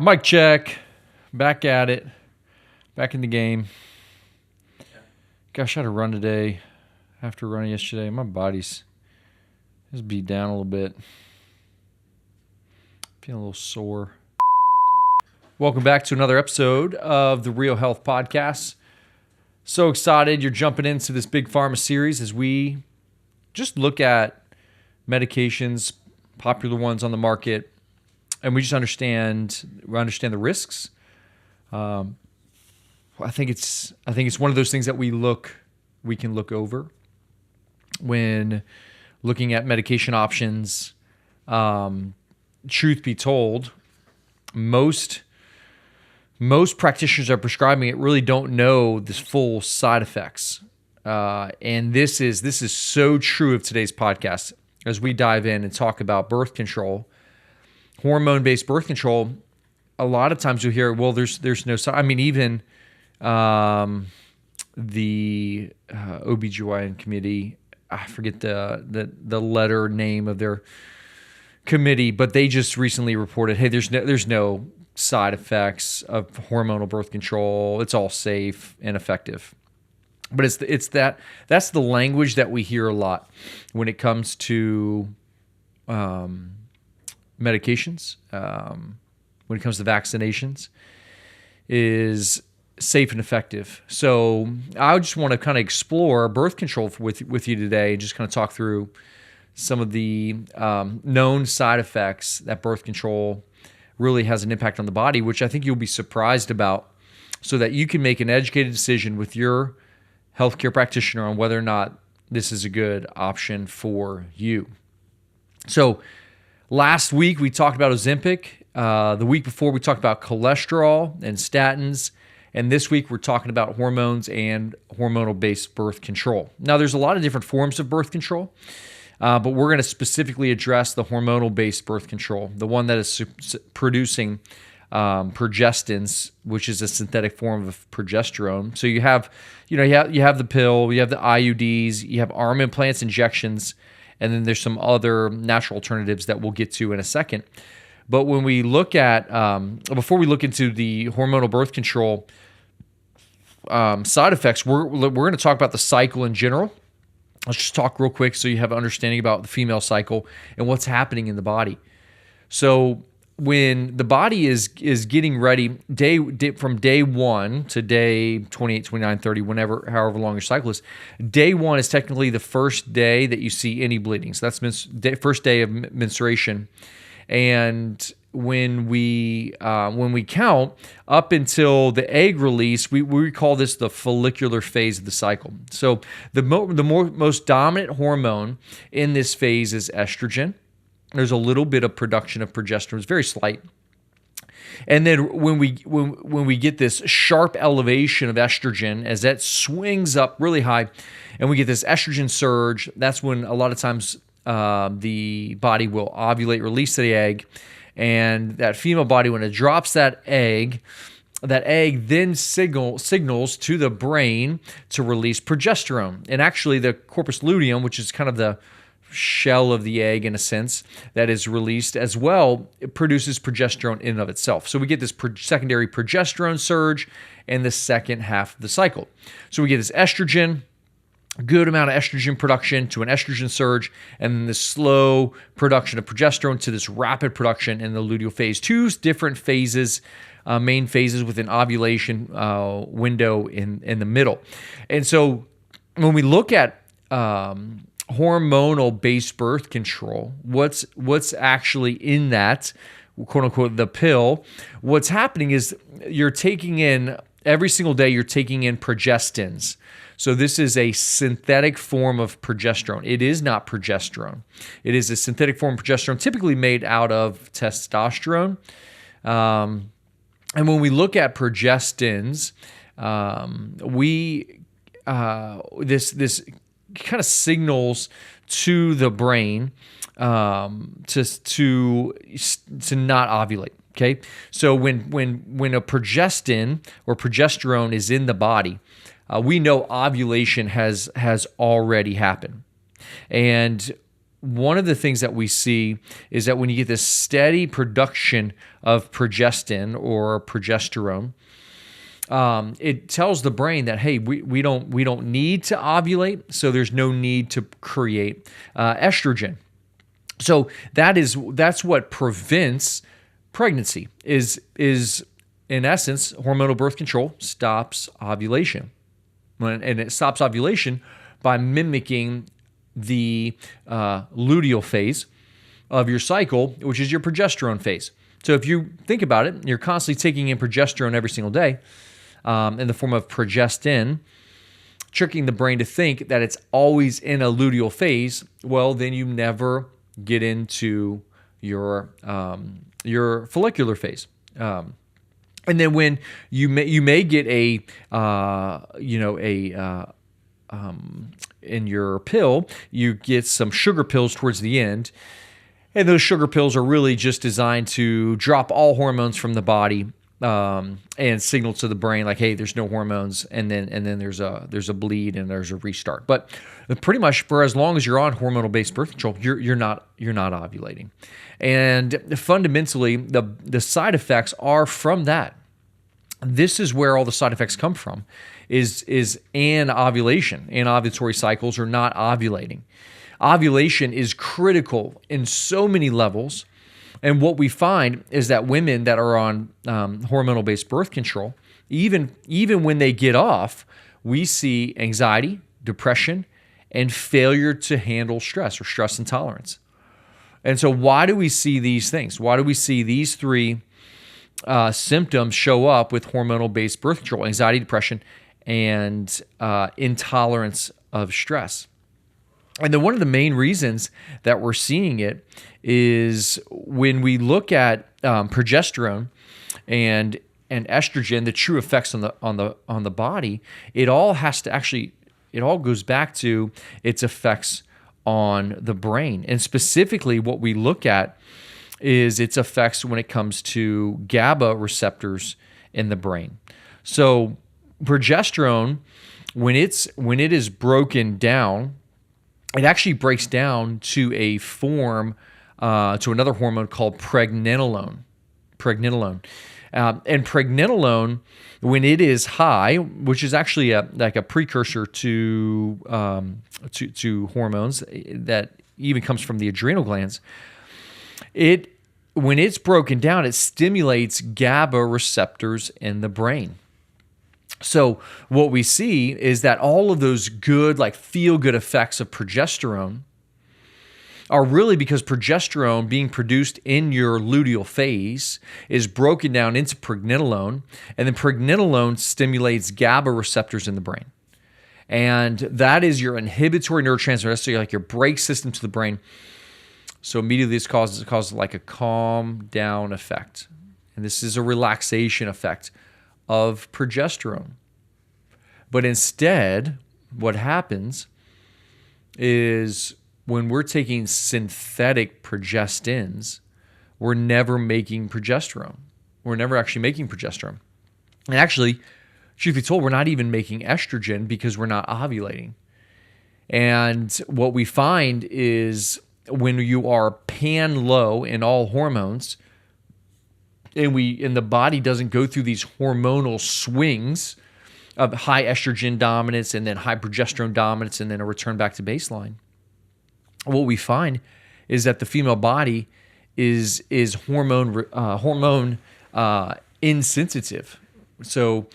Mic check. Back at it. Back in the game. Gosh, I had a run today. After running yesterday, my body's just beat down a little bit. Feeling a little sore. Welcome back to another episode of the Real Health Podcast. So excited you're jumping into this big pharma series as we just look at medications, popular ones on the market, and we just understand the risks. I think it's one of those things that we can look over when looking at medication options. Truth be told, most practitioners are prescribing it really don't know the full side effects, and this is so true of today's podcast as we dive in and talk about birth control, hormone-based birth control. A lot of times you'll hear, well, there's no side. I mean, even the OBGYN committee, I forget the letter name of their committee, but they just recently reported, hey, there's no side effects of hormonal birth control. It's all safe and effective. But that's the language that we hear a lot when it comes to medications, when it comes to vaccinations, is safe and effective. So I just want to kind of explore birth control with you today and just kind of talk through some of the known side effects that birth control really has an impact on the body, which I think you'll be surprised about, so that you can make an educated decision with your healthcare practitioner on whether or not this is a good option for you. So last week we talked about Ozempic. The week before we talked about cholesterol and statins. And this week we're talking about hormones and hormonal-based birth control. Now there's a lot of different forms of birth control, but we're going to specifically address the hormonal-based birth control, the one that is producing progestins, which is a synthetic form of progesterone. So you have the pill, you have the IUDs, you have arm implants, injections, and then there's some other natural alternatives that we'll get to in a second. But when we look at, before we look into the hormonal birth control side effects, we're going to talk about the cycle in general. Let's just talk real quick so you have an understanding about the female cycle and what's happening in the body. So when the body is getting ready, from day 1 to day 28, 29, 30, however long your cycle is, day 1 is technically the first day that you see any bleeding. So that's first day of menstruation. And when we count up until the egg release, we call this the follicular phase of the cycle. So the most dominant hormone in this phase is estrogen. There's a little bit of production of progesterone. It's very slight. And then when we get this sharp elevation of estrogen, as that swings up really high, and we get this estrogen surge, that's when a lot of times the body will ovulate, release the egg, and that female body, when it drops that egg then signals to the brain to release progesterone. And actually the corpus luteum, which is kind of the shell of the egg in a sense, that is released as well, it produces progesterone in and of itself. So we get this secondary progesterone surge in the second half of the cycle. So we get this estrogen, good amount of estrogen production to an estrogen surge, and then this slow production of progesterone to this rapid production in the luteal phase. Two different phases, main phases with an ovulation window in the middle. And so when we look at hormonal-based birth control, what's actually in that, quote unquote, the pill, what's happening is every single day you're taking in progestins. So this is a synthetic form of progesterone. It is not progesterone. It is a synthetic form of progesterone, typically made out of testosterone. And when we look at progestins, this kind of signals to the brain to not ovulate. Okay, so when a progestin or progesterone is in the body, we know ovulation has already happened. And one of the things that we see is that when you get this steady production of progestin or progesterone, it tells the brain that, hey, we don't need to ovulate, so there's no need to create estrogen. So that's what prevents pregnancy. Is in essence, hormonal birth control stops ovulation, and it stops ovulation by mimicking the luteal phase of your cycle, which is your progesterone phase. So if you think about it, you're constantly taking in progesterone every single day in the form of progestin, tricking the brain to think that it's always in a luteal phase. Well, then you never get into your follicular phase. And then when you may get in your pill, you get some sugar pills towards the end, and those sugar pills are really just designed to drop all hormones from the body and signal to the brain like, hey, there's no hormones, and then there's a bleed and there's a restart. But pretty much for as long as you're on hormonal-based birth control, you're not ovulating, and fundamentally the side effects are from that. This is where all the side effects come from, is anovulation. Anovulatory cycles are not ovulating. Ovulation is critical in so many levels. And what we find is that women that are on hormonal-based birth control, even when they get off, we see anxiety, depression, and failure to handle stress or stress intolerance. And so why do we see these things? Why do we see these three symptoms show up with hormonal-based birth control: anxiety, depression, and intolerance of stress? And then one of the main reasons that we're seeing it is when we look at progesterone and estrogen, the true effects on the body. It all goes back to its effects on the brain, and specifically what we look at is its effects when it comes to GABA receptors in the brain. So progesterone, when it is broken down, it actually breaks down to a form, to another hormone called pregnenolone. And pregnenolone, when it is high, which is actually like a precursor to hormones that even comes from the adrenal glands, when it's broken down, it stimulates GABA receptors in the brain. So what we see is that all of those good, like feel-good effects of progesterone are really because progesterone being produced in your luteal phase is broken down into pregnenolone, and then pregnenolone stimulates GABA receptors in the brain. And that is your inhibitory neurotransmitter. That's like your brake system to the brain. So immediately this causes like a calm down effect. And this is a relaxation effect of progesterone. But instead, what happens is when we're taking synthetic progestins, we're never making progesterone. We're never actually making progesterone. And actually, truth be told, we're not even making estrogen because we're not ovulating. And what we find is when you are pan low in all hormones, and the body doesn't go through these hormonal swings of high estrogen dominance and then high progesterone dominance and then a return back to baseline, what we find is that the female body is hormone insensitive. So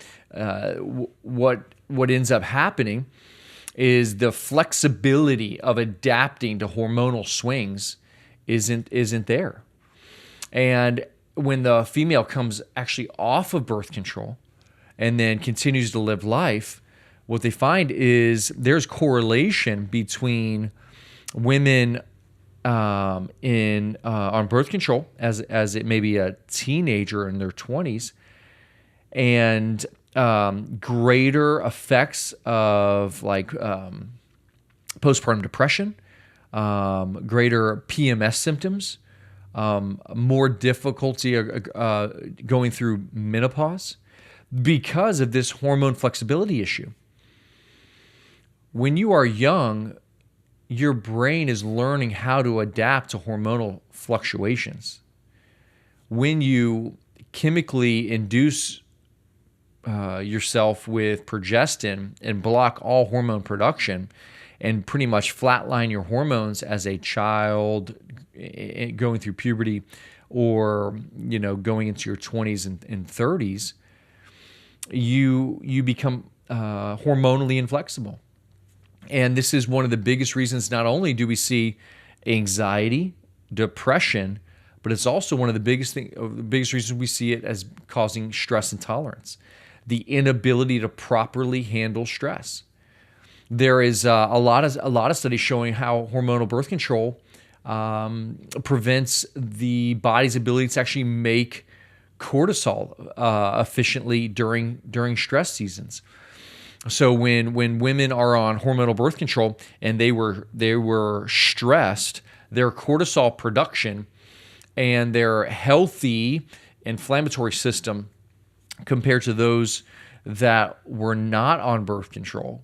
what ends up happening is the flexibility of adapting to hormonal swings isn't there. And when the female comes actually off of birth control and then continues to live life, what they find is there's correlation between women on birth control as it may be a teenager in their 20s, and greater effects of like postpartum depression, greater PMS symptoms, more difficulty going through menopause because of this hormone flexibility issue. When you are young, your brain is learning how to adapt to hormonal fluctuations. When you chemically induce yourself with progestin and block all hormone production and pretty much flatline your hormones as a child going through puberty or going into your 20s and 30s, you become hormonally inflexible. And this is one of the biggest reasons. Not only do we see anxiety, depression, but it's also one of the biggest reasons we see it as causing stress intolerance, the inability to properly handle stress. There is a lot of studies showing how hormonal birth control prevents the body's ability to actually make cortisol efficiently during stress seasons. So when women are on hormonal birth control and they were stressed, their cortisol production and their healthy inflammatory system compared to those that were not on birth control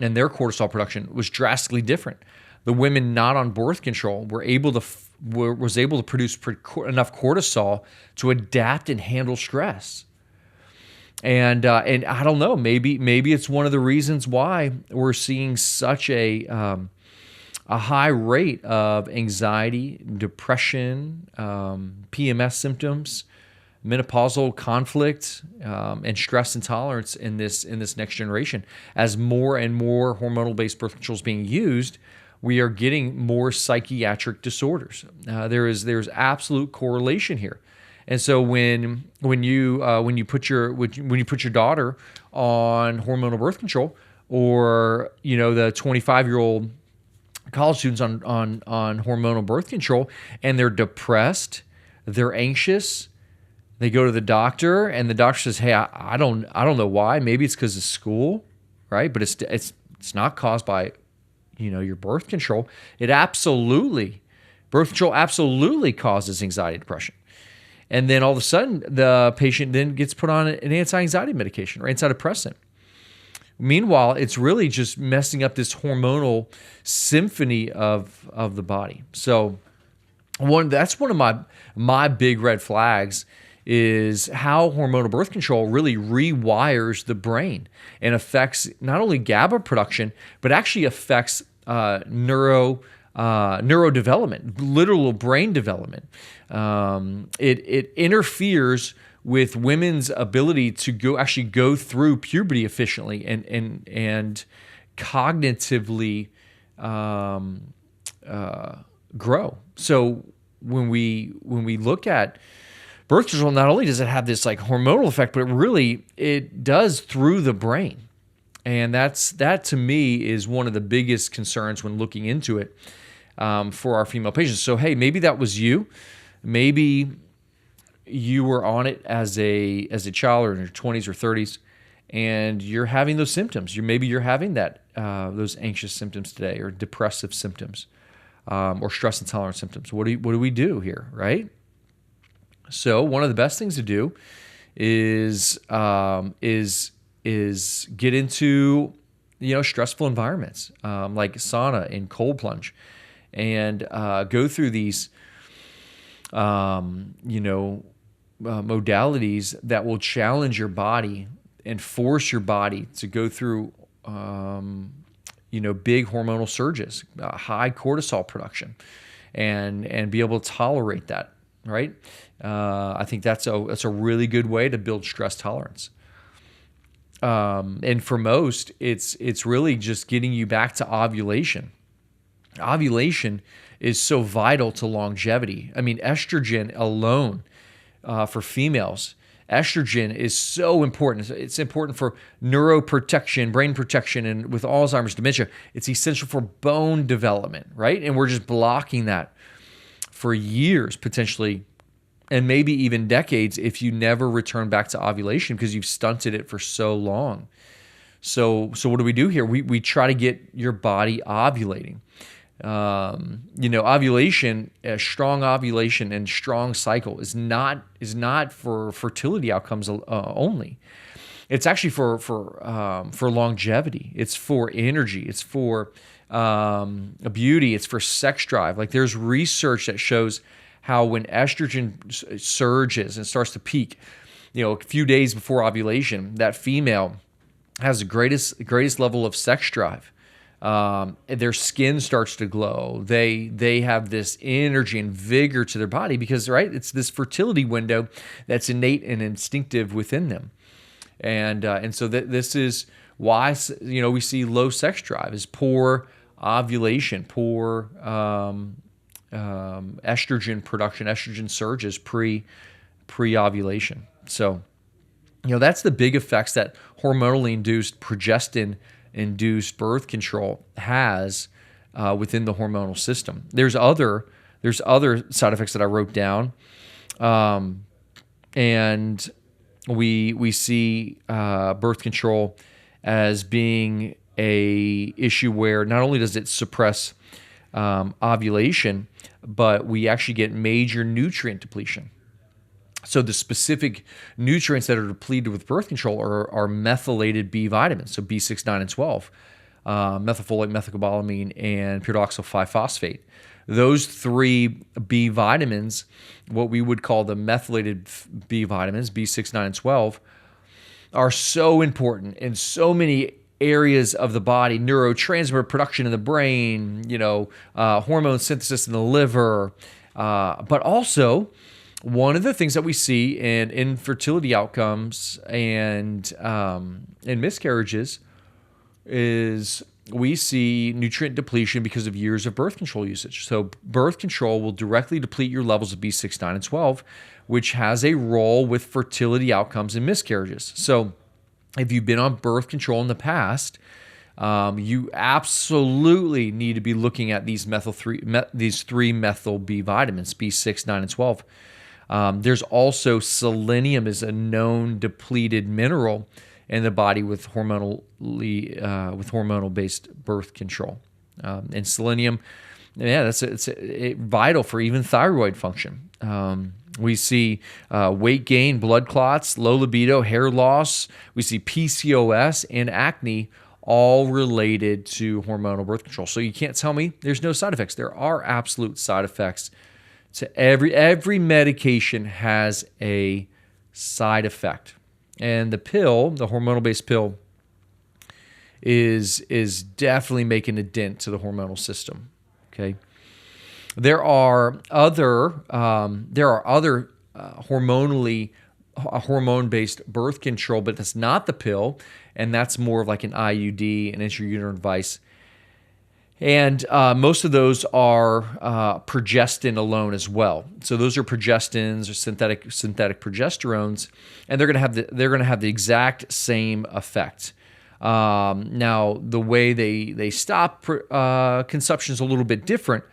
and their cortisol production was drastically different. The women not on birth control was able to produce enough cortisol to adapt and handle stress. And I don't know, maybe it's one of the reasons why we're seeing such a high rate of anxiety, depression, PMS symptoms, menopausal conflict, and stress intolerance in this next generation. As more and more hormonal-based birth control is being used, we are getting more psychiatric disorders. There's absolute correlation here. And so when you put your daughter on hormonal birth control, or the 25-year-old college students on hormonal birth control, and they're depressed, they're anxious, they go to the doctor, and the doctor says, "Hey, I don't know why. Maybe it's because of school, right? But it's not caused by your birth control. Birth control absolutely causes anxiety, depression." And then all of a sudden, the patient then gets put on an anti-anxiety medication or antidepressant. Meanwhile, it's really just messing up this hormonal symphony of the body. So that's one of my big red flags is how hormonal birth control really rewires the brain and affects not only GABA production, but actually affects neurodevelopment, literal brain development. It interferes with women's ability to go through puberty efficiently and cognitively grow. So when we look at birth control, not only does it have this hormonal effect, but it does through the brain. And that to me is one of the biggest concerns when looking into it for our female patients. So hey, maybe that was you. Maybe you were on it as a child or in your 20s or 30s, and you're having those symptoms. Maybe you're having those anxious symptoms today, or depressive symptoms, or stress intolerant symptoms. What do we do here, right? So one of the best things to do is get into stressful environments like sauna and cold plunge, and go through these modalities that will challenge your body and force your body to go through big hormonal surges, high cortisol production, and be able to tolerate that, right? I think that's a really good way to build stress tolerance. And for most, it's really just getting you back to ovulation. Ovulation is so vital to longevity. I mean, estrogen alone for females, estrogen is so important. It's important for neuroprotection, brain protection, and with Alzheimer's, dementia, it's essential for bone development, right? And we're just blocking that for years, potentially, and maybe even decades if you never return back to ovulation because you've stunted it for so long. So what do we do here? We try to get your body ovulating. Ovulation, a strong ovulation and strong cycle is not for fertility outcomes only. It's actually for longevity. It's for energy. It's for beauty. It's for sex drive. Like there's research that shows how when estrogen surges and starts to peak, a few days before ovulation, that female has the greatest level of sex drive. Their skin starts to glow. They have this energy and vigor to their body because, right, it's this fertility window that's innate and instinctive within them. And so this is why, we see low sex drive is poor ovulation, poor estrogen production, estrogen surges pre-ovulation. So, that's the big effects that hormonally induced, progestin-induced birth control has within the hormonal system. There's other side effects that I wrote down, and we see birth control as being a issue where not only does it suppress ovulation, but we actually get major nutrient depletion. So the specific nutrients that are depleted with birth control are methylated B vitamins, so B6, 9, and 12, methylfolate, methylcobalamin, and pyridoxal 5-phosphate. Those 3 B vitamins, what we would call the methylated B vitamins, B6, 9, and 12, are so important in so many areas of the body: neurotransmitter production in the brain, hormone synthesis in the liver, but also one of the things that we see in infertility outcomes and in miscarriages is we see nutrient depletion because of years of birth control usage. So birth control will directly deplete your levels of B6, 9, and 12, which has a role with fertility outcomes and miscarriages. So if you've been on birth control in the past, you absolutely need to be looking at these 3 methyl B vitamins, B6, 9, and 12. There's also selenium is a known depleted mineral in the body with hormonal-based birth control. And selenium, it's vital for even thyroid function. We see weight gain, blood clots, low libido, hair loss. We see PCOS and acne, all related to hormonal birth control. So you can't tell me there's no side effects. There are absolute side effects. To every medication has a side effect. And the pill, the hormonal-based pill, is definitely making a dent to the hormonal system. Okay, there are other hormone-based birth control, but that's not the pill, and that's more of like an IUD, an intrauterine device. And most of those are progestin alone as well. So those are progestins or synthetic progesterones, and they're going to have the exact same effect. Now the way they stop consumption is a little bit different,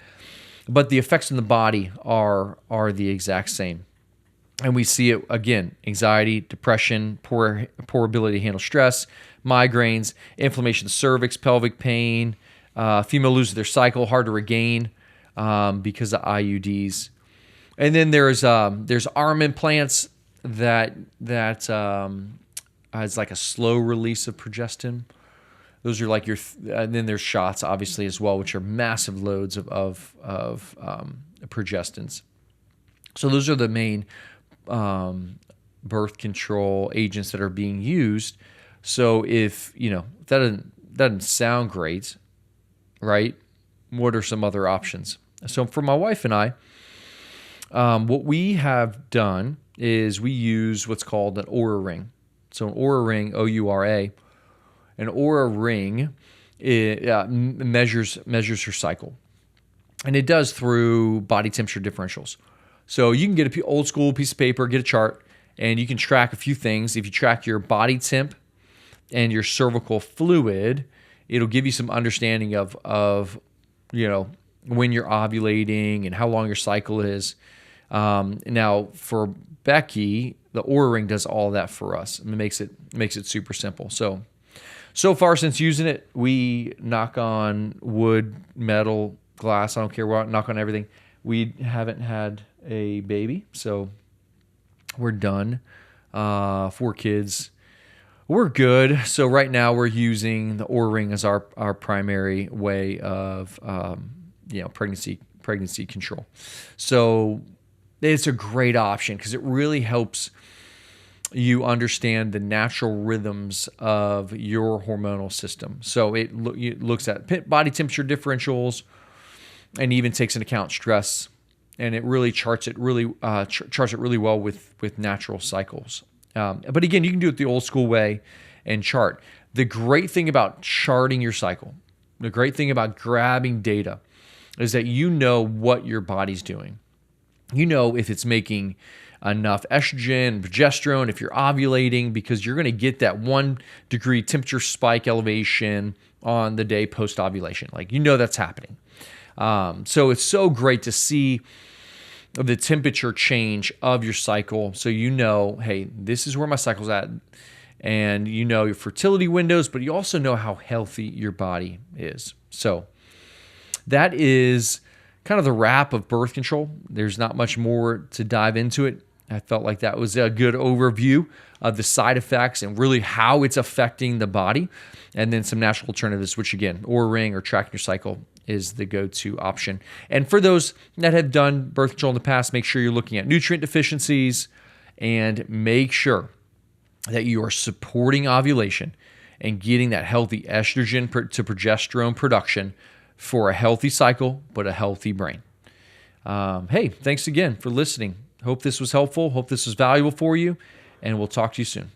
but the effects in the body are the exact same. And we see it again: anxiety, depression, poor ability to handle stress, migraines, inflammation of the cervix, pelvic pain. Female loses their cycle, hard to regain because of IUDs. And then there's arm implants that has like a slow release of progestin. Those are like and then there's shots, obviously, as well, which are massive loads of progestins. So those are the main birth control agents that are being used. So if that doesn't sound great, right? What are some other options? So for my wife and I, what we have done is we use what's called an Oura ring. So an Oura ring, O-U-R-A, an Oura ring measures her cycle, and it does through body temperature differentials. So you can get an old school piece of paper, get a chart, and you can track a few things. If you track your body temp and your cervical fluid, it'll give you some understanding of when you're ovulating and how long your cycle is. Now for Becky, the Oura ring does all that for us. It makes it super simple. So far since using it, we knock on wood, metal, glass, I don't care what, knock on everything. We haven't had a baby, so we're done. 4 kids. We're good. So right now we're using the Oura-ring as our primary way of pregnancy control. So it's a great option because it really helps you understand the natural rhythms of your hormonal system. So it looks at body temperature differentials and even takes into account stress, and it really charts it really well with natural cycles. But again, you can do it the old school way and chart. The great thing about charting your cycle, the great thing about grabbing data, is that you know what your body's doing. You know if it's making enough estrogen, progesterone, if you're ovulating, because you're going to get that 1 degree temperature spike elevation on the day post ovulation. Like, you know that's happening. So it's so great to see the temperature change of your cycle. So you know, hey, this is where my cycle's at. And you know your fertility windows, but you also know how healthy your body is. So that is kind of the wrap of birth control. There's not much more to dive into it. I felt like that was a good overview of the side effects and really how it's affecting the body. And then some natural alternatives, which again, Oura-ring or tracking your cycle is the go-to option. And for those that have done birth control in the past, make sure you're looking at nutrient deficiencies and make sure that you are supporting ovulation and getting that healthy estrogen to progesterone production for a healthy cycle, but a healthy brain. Hey, thanks again for listening. Hope this was helpful. Hope this was valuable for you, and we'll talk to you soon.